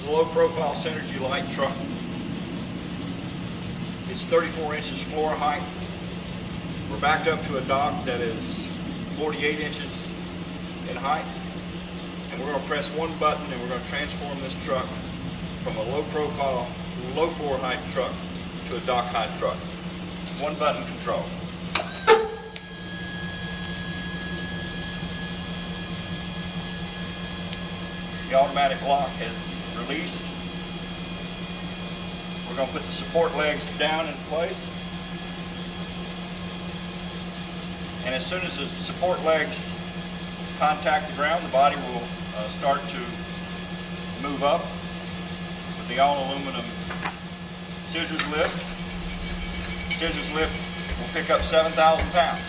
a low-profile Synergy Lite truck. It's 34 inches floor height. We're backed up to a dock that is 48 inches in height. And we're going to press one button and we're going to transform this truck from a low-profile, low-floor height truck to a dock height truck. One button control. The automatic lock is released. We're going to put the support legs down in place. And as soon as the support legs contact the ground, the body will start to move up with the all-aluminum scissors lift. Scissors lift will pick up 7,000 pounds.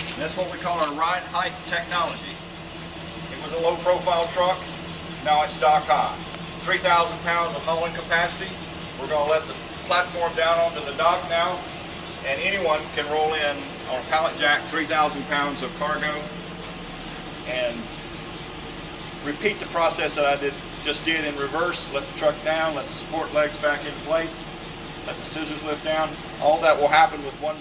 And that's what we call our ride height technology. It was a low profile truck, now it's dock high. 3,000 pounds of hauling capacity. We're going to let the platform down onto the dock now, and anyone can roll in on a pallet jack 3,000 pounds of cargo and repeat the process that I just did in reverse. Let the truck down, let the support legs back in place, let the scissors lift down. All that will happen with one